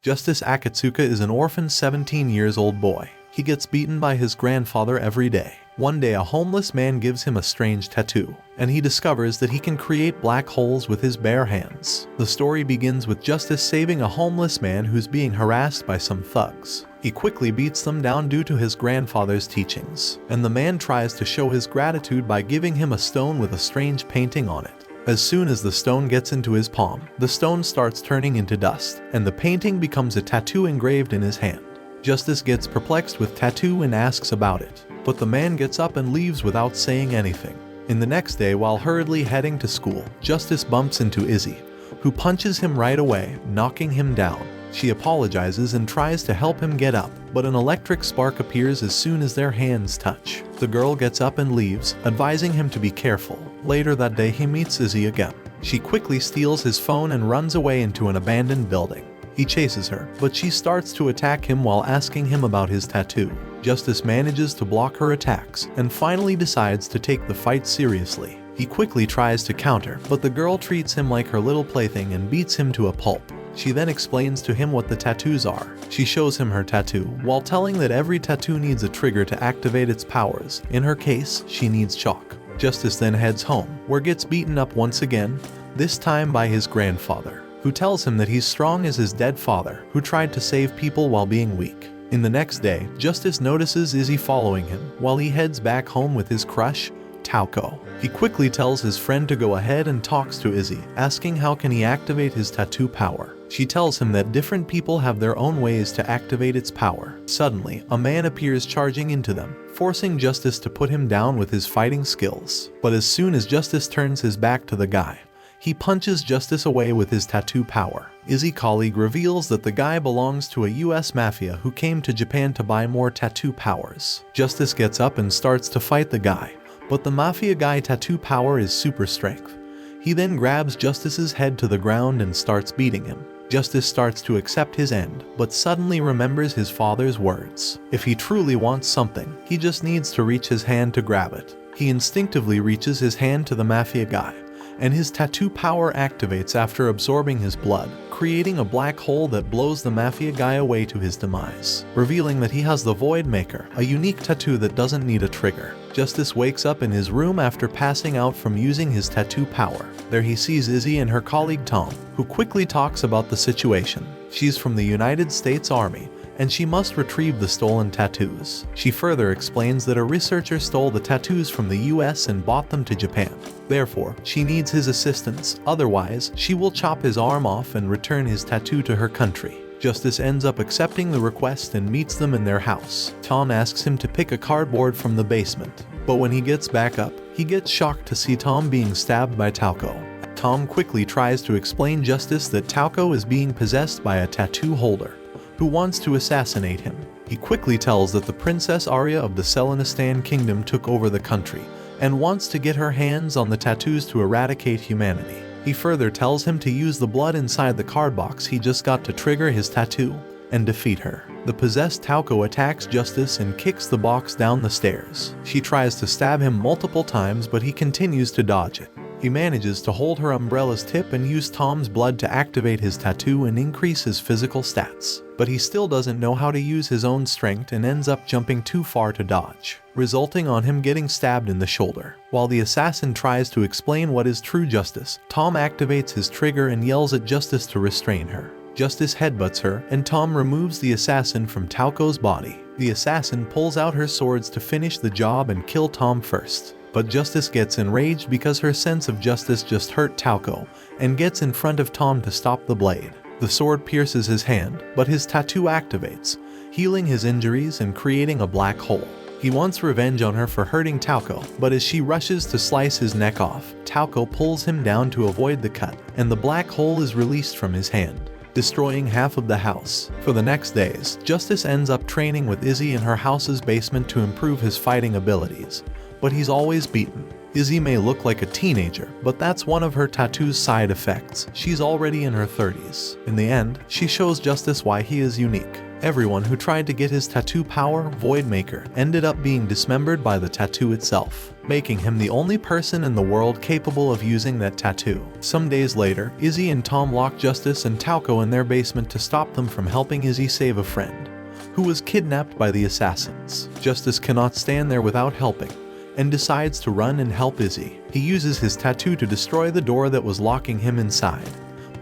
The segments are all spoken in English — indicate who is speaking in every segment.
Speaker 1: Justice Akatsuka is an orphan 17-year-old boy. He gets beaten by his grandfather every day. One day a homeless man gives him a strange tattoo, and he discovers that he can create black holes with his bare hands. The story begins with Justice saving a homeless man who's being harassed by some thugs. He quickly beats them down due to his grandfather's teachings, and the man tries to show his gratitude by giving him a stone with a strange painting on it. As soon as the stone gets into his palm, the stone starts turning into dust, and the painting becomes a tattoo engraved in his hand. Justice gets perplexed with tattoo and asks about it, but the man gets up and leaves without saying anything. In the next day, while hurriedly heading to school, Justice bumps into Izzy, who punches him right away, knocking him down. She apologizes and tries to help him get up, but an electric spark appears as soon as their hands touch. The girl gets up and leaves, advising him to be careful. Later that day he meets Izzy again. She quickly steals his phone and runs away into an abandoned building. He chases her, but she starts to attack him while asking him about his tattoo. Justice manages to block her attacks and finally decides to take the fight seriously. He quickly tries to counter, but the girl treats him like her little plaything and beats him to a pulp. She then explains to him what the tattoos are. She shows him her tattoo, while telling that every tattoo needs a trigger to activate its powers. In her case, she needs chalk. Justice then heads home, where gets beaten up once again, this time by his grandfather, who tells him that he's strong as his dead father, who tried to save people while being weak. In the next day, Justice notices Izzy following him, while he heads back home with his crush, Tauko. He quickly tells his friend to go ahead and talks to Izzy, asking how can he activate his tattoo power. She tells him that different people have their own ways to activate its power. Suddenly, a man appears charging into them, forcing Justice to put him down with his fighting skills. But as soon as Justice turns his back to the guy, he punches Justice away with his tattoo power. Izzy's colleague reveals that the guy belongs to a US mafia who came to Japan to buy more tattoo powers. Justice gets up and starts to fight the guy, but the mafia guy tattoo power is super strength. He then grabs Justice's head to the ground and starts beating him. Justice starts to accept his end, but suddenly remembers his father's words. If he truly wants something, he just needs to reach his hand to grab it. He instinctively reaches his hand to the mafia guy, and his tattoo power activates after absorbing his blood, creating a black hole that blows the mafia guy away to his demise, revealing that he has the Void Maker, a unique tattoo that doesn't need a trigger. Justice wakes up in his room after passing out from using his tattoo power. There he sees Izzy and her colleague Tom, who quickly talks about the situation. She's from the United States Army, and she must retrieve the stolen tattoos. She further explains that a researcher stole the tattoos from the US and bought them to Japan. Therefore, she needs his assistance, otherwise she will chop his arm off and return his tattoo to her country. Justice ends up accepting the request and meets them in their house. Tom asks him to pick a cardboard from the basement, but when he gets back up, he gets shocked to see Tom being stabbed by Tauko. Tom quickly tries to explain Justice that Tauko is being possessed by a tattoo holder who wants to assassinate him. He quickly tells that the Princess Arya of the Selenistan Kingdom took over the country and wants to get her hands on the tattoos to eradicate humanity. He further tells him to use the blood inside the card box he just got to trigger his tattoo and defeat her. The possessed Tauko attacks Justice and kicks the box down the stairs. She tries to stab him multiple times, but he continues to dodge it. He manages to hold her umbrella's tip and use Tom's blood to activate his tattoo and increase his physical stats. But he still doesn't know how to use his own strength and ends up jumping too far to dodge, resulting on him getting stabbed in the shoulder. While the assassin tries to explain what is true justice, Tom activates his trigger and yells at Justice to restrain her. Justice headbutts her, and Tom removes the assassin from Tauko's body. The assassin pulls out her swords to finish the job and kill Tom first. But Justice gets enraged because her sense of justice just hurt Tauko, and gets in front of Tom to stop the blade. The sword pierces his hand, but his tattoo activates, healing his injuries and creating a black hole. He wants revenge on her for hurting Tauko, but as she rushes to slice his neck off, Tauko pulls him down to avoid the cut, and the black hole is released from his hand, destroying half of the house. For the next days, Justice ends up training with Izzy in her house's basement to improve his fighting abilities, but he's always beaten. Izzy may look like a teenager, but that's one of her tattoo's side effects. She's already in her 30s. In the end, she shows Justice why he is unique. Everyone who tried to get his tattoo power, Voidmaker, ended up being dismembered by the tattoo itself, making him the only person in the world capable of using that tattoo. Some days later, Izzy and Tom lock Justice and Tauco in their basement to stop them from helping Izzy save a friend who was kidnapped by the assassins. Justice cannot stand there without helping, and decides to run and help Izzy. He uses his tattoo to destroy the door that was locking him inside,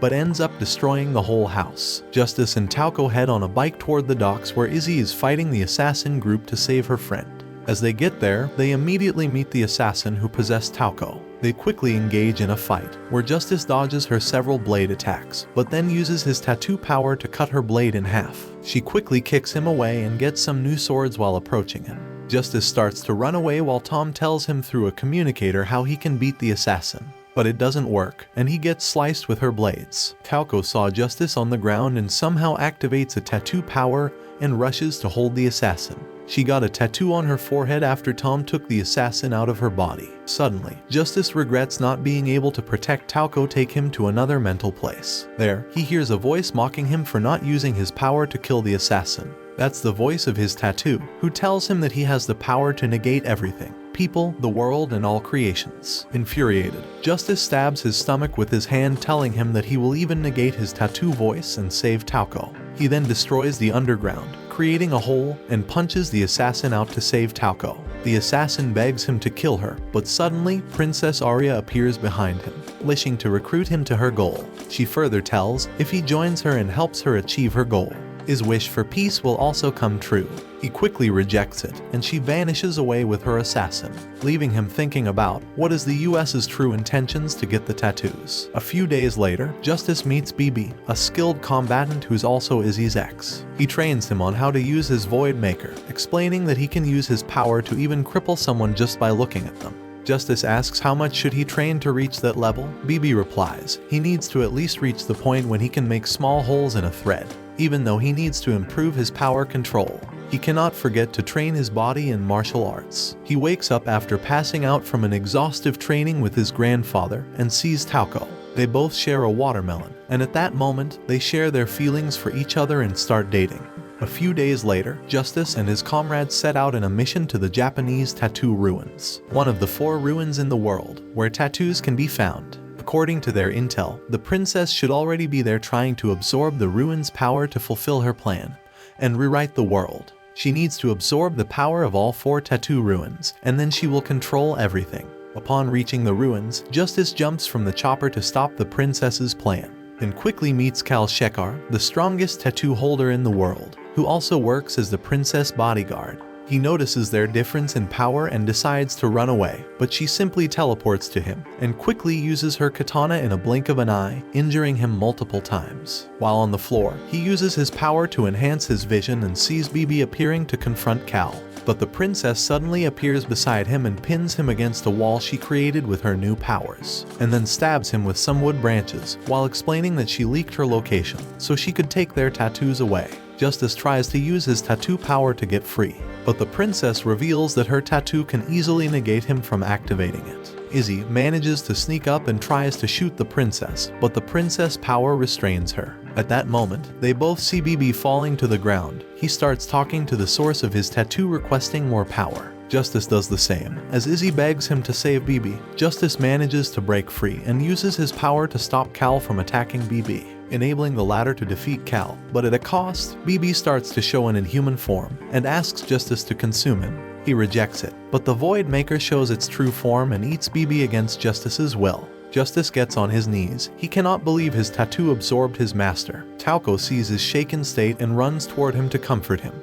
Speaker 1: but ends up destroying the whole house. Justice and Tauco head on a bike toward the docks where Izzy is fighting the assassin group to save her friend. As they get there, they immediately meet the assassin who possessed Tauco. They quickly engage in a fight, where Justice dodges her several blade attacks, but then uses his tattoo power to cut her blade in half. She quickly kicks him away and gets some new swords while approaching him. Justice starts to run away while Tom tells him through a communicator how he can beat the assassin. But it doesn't work, and he gets sliced with her blades. Tauco saw Justice on the ground and somehow activates a tattoo power and rushes to hold the assassin. She got a tattoo on her forehead after Tom took the assassin out of her body. Suddenly, Justice regrets not being able to protect Tauco, take him to another mental place. There, he hears a voice mocking him for not using his power to kill the assassin. That's the voice of his tattoo, who tells him that he has the power to negate everything. People, the world, and all creations. Infuriated, Justice stabs his stomach with his hand, telling him that he will even negate his tattoo voice and save Tauco. He then destroys the underground, creating a hole, and punches the assassin out to save Tauco. The assassin begs him to kill her, but suddenly, Princess Arya appears behind him, wishing to recruit him to her goal. She further tells if he joins her and helps her achieve her goal, his wish for peace will also come true. He quickly rejects it, and she vanishes away with her assassin, leaving him thinking about what is the US's true intentions to get the tattoos. A few days later, Justice meets BB, a skilled combatant who's also Izzy's ex. He trains him on how to use his Voidmaker, explaining that he can use his power to even cripple someone just by looking at them. Justice asks how much should he train to reach that level. BB replies he needs to at least reach the point when he can make small holes in a thread, even though he needs to improve his power control. He cannot forget to train his body in martial arts. He wakes up after passing out from an exhaustive training with his grandfather and sees Tauco. They both share a watermelon, and at that moment, they share their feelings for each other and start dating. A few days later, Justice and his comrades set out on a mission to the Japanese tattoo ruins, one of the 4 ruins in the world where tattoos can be found. According to their intel, the princess should already be there trying to absorb the ruins' power to fulfill her plan and rewrite the world. She needs to absorb the power of all 4 tattoo ruins, and then she will control everything. Upon reaching the ruins, Justice jumps from the chopper to stop the princess's plan, and quickly meets Kal Shekar, the strongest tattoo holder in the world, who also works as the princess bodyguard. He notices their difference in power and decides to run away, but she simply teleports to him and quickly uses her katana in a blink of an eye, injuring him multiple times. While on the floor, he uses his power to enhance his vision and sees BB appearing to confront Kal. But the princess suddenly appears beside him and pins him against a wall she created with her new powers, and then stabs him with some wood branches while explaining that she leaked her location so she could take their tattoos away. Justice tries to use his tattoo power to get free, but the princess reveals that her tattoo can easily negate him from activating it. Izzy manages to sneak up and tries to shoot the princess, but the princess power restrains her. At that moment, they both see BB falling to the ground. He starts talking to the source of his tattoo, requesting more power. Justice does the same. As Izzy begs him to save BB, Justice manages to break free and uses his power to stop Kal from attacking BB, enabling the latter to defeat Kal. But at a cost, BB starts to show an inhuman form and asks Justice to consume him. He rejects it, but the Voidmaker shows its true form and eats BB against Justice's will. Justice gets on his knees. He cannot believe his tattoo absorbed his master. Tauco sees his shaken state and runs toward him to comfort him.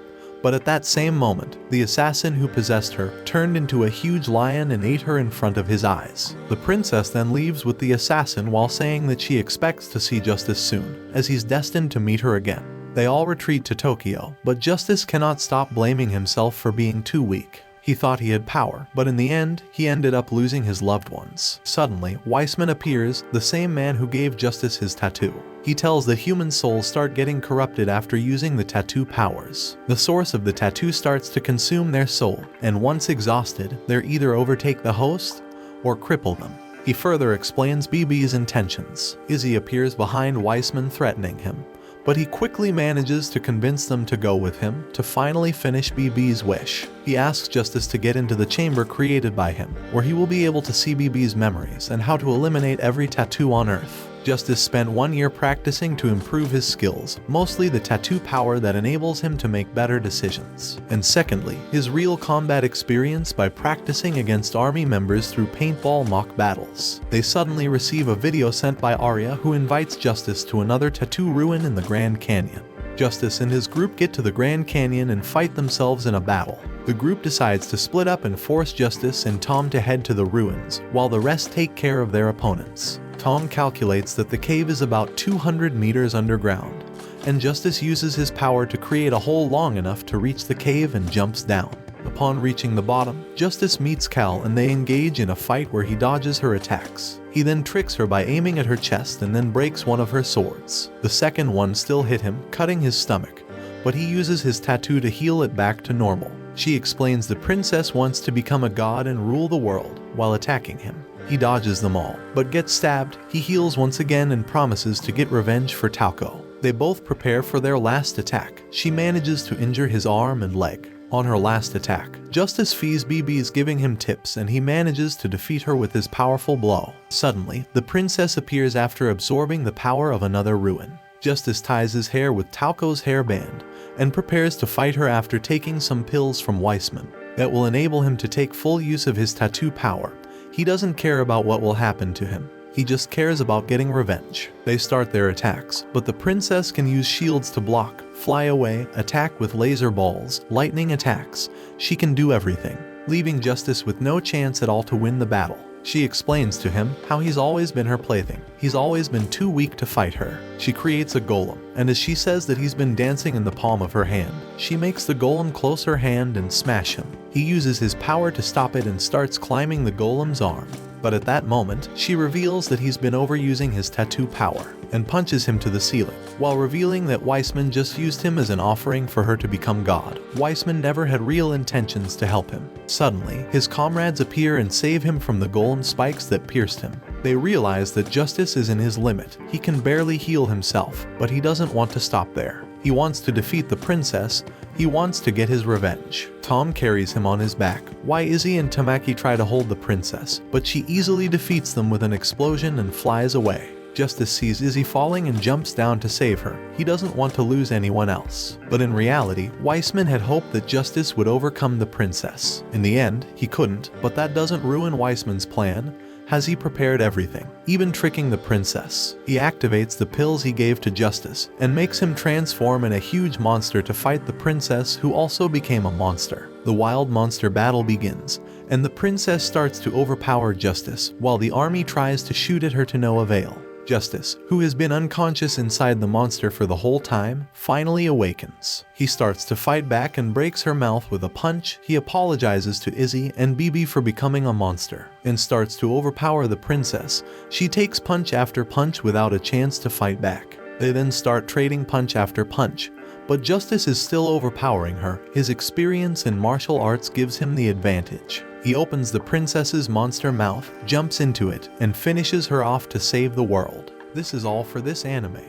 Speaker 1: But at that same moment, the assassin who possessed her turned into a huge lion and ate her in front of his eyes. The princess then leaves with the assassin while saying that she expects to see Justice soon, as he's destined to meet her again. They all retreat to Tokyo, but Justice cannot stop blaming himself for being too weak. He thought he had power, but in the end, he ended up losing his loved ones. Suddenly, Weissman appears, the same man who gave Justice his tattoo. He tells that human souls start getting corrupted after using the tattoo powers. The source of the tattoo starts to consume their soul, and once exhausted, they either overtake the host or cripple them. He further explains BB's intentions. Izzy appears behind Weissman, threatening him, but he quickly manages to convince them to go with him to finally finish BB's wish. He asks Justice to get into the chamber created by him, where he will be able to see BB's memories and how to eliminate every tattoo on Earth. Justice spent 1 year practicing to improve his skills, mostly the tattoo power that enables him to make better decisions. And secondly, his real combat experience by practicing against army members through paintball mock battles. They suddenly receive a video sent by Arya who invites Justice to another tattoo ruin in the Grand Canyon. Justice and his group get to the Grand Canyon and fight themselves in a battle. The group decides to split up and force Justice and Tom to head to the ruins, while the rest take care of their opponents. Tom calculates that the cave is about 200 meters underground, and Justice uses his power to create a hole long enough to reach the cave and jumps down. Upon reaching the bottom, Justice meets Cal and they engage in a fight where he dodges her attacks. He then tricks her by aiming at her chest and then breaks one of her swords. The second one still hit him, cutting his stomach, but he uses his tattoo to heal it back to normal. She explains the princess wants to become a god and rule the world while attacking him. He dodges them all, but gets stabbed. He heals once again and promises to get revenge for Tauco. They both prepare for their last attack. She manages to injure his arm and leg. On her last attack, Justice fees BB's giving him tips and he manages to defeat her with his powerful blow. Suddenly, the princess appears after absorbing the power of another ruin. Justice ties his hair with Tauco's hairband and prepares to fight her after taking some pills from Weissman that will enable him to take full use of his tattoo power. He doesn't care about what will happen to him. He just cares about getting revenge. They start their attacks, but the princess can use shields to block, fly away, attack with laser balls, lightning attacks. She can do everything, leaving Justice with no chance at all to win the battle. She explains to him how he's always been her plaything. He's always been too weak to fight her. She creates a golem, and as she says that he's been dancing in the palm of her hand, she makes the golem close her hand and smash him. He uses his power to stop it and starts climbing the golem's arm. But at that moment, she reveals that he's been overusing his tattoo power and punches him to the ceiling, while revealing that Weissman just used him as an offering for her to become god. Weissman never had real intentions to help him. Suddenly, his comrades appear and save him from the golem spikes that pierced him. They realize that Justice is in his limit. He can barely heal himself, but he doesn't want to stop there. He wants to defeat the princess. He wants to get his revenge. Tom carries him on his back. Why Izzy and Tamaki try to hold the princess, but she easily defeats them with an explosion and flies away. Justice sees Izzy falling and jumps down to save her. He doesn't want to lose anyone else. But in reality, Weissman had hoped that Justice would overcome the princess. In the end, he couldn't, but that doesn't ruin Weissman's plan, as he prepared everything, even tricking the princess. He activates the pills he gave to Justice and makes him transform in a huge monster to fight the princess, who also became a monster. The wild monster battle begins, and the princess starts to overpower Justice, while the army tries to shoot at her to no avail. Justice, who has been unconscious inside the monster for the whole time, finally awakens. He starts to fight back and breaks her mouth with a punch. He apologizes to Izzy and BB for becoming a monster, and starts to overpower the princess. She takes punch after punch without a chance to fight back. They then start trading punch after punch, but Justice is still overpowering her. His experience in martial arts gives him the advantage. He opens the princess's monster mouth, jumps into it, and finishes her off to save the world. This is all for this anime.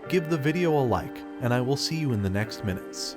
Speaker 1: Give the video a like, and I will see you in the next minutes.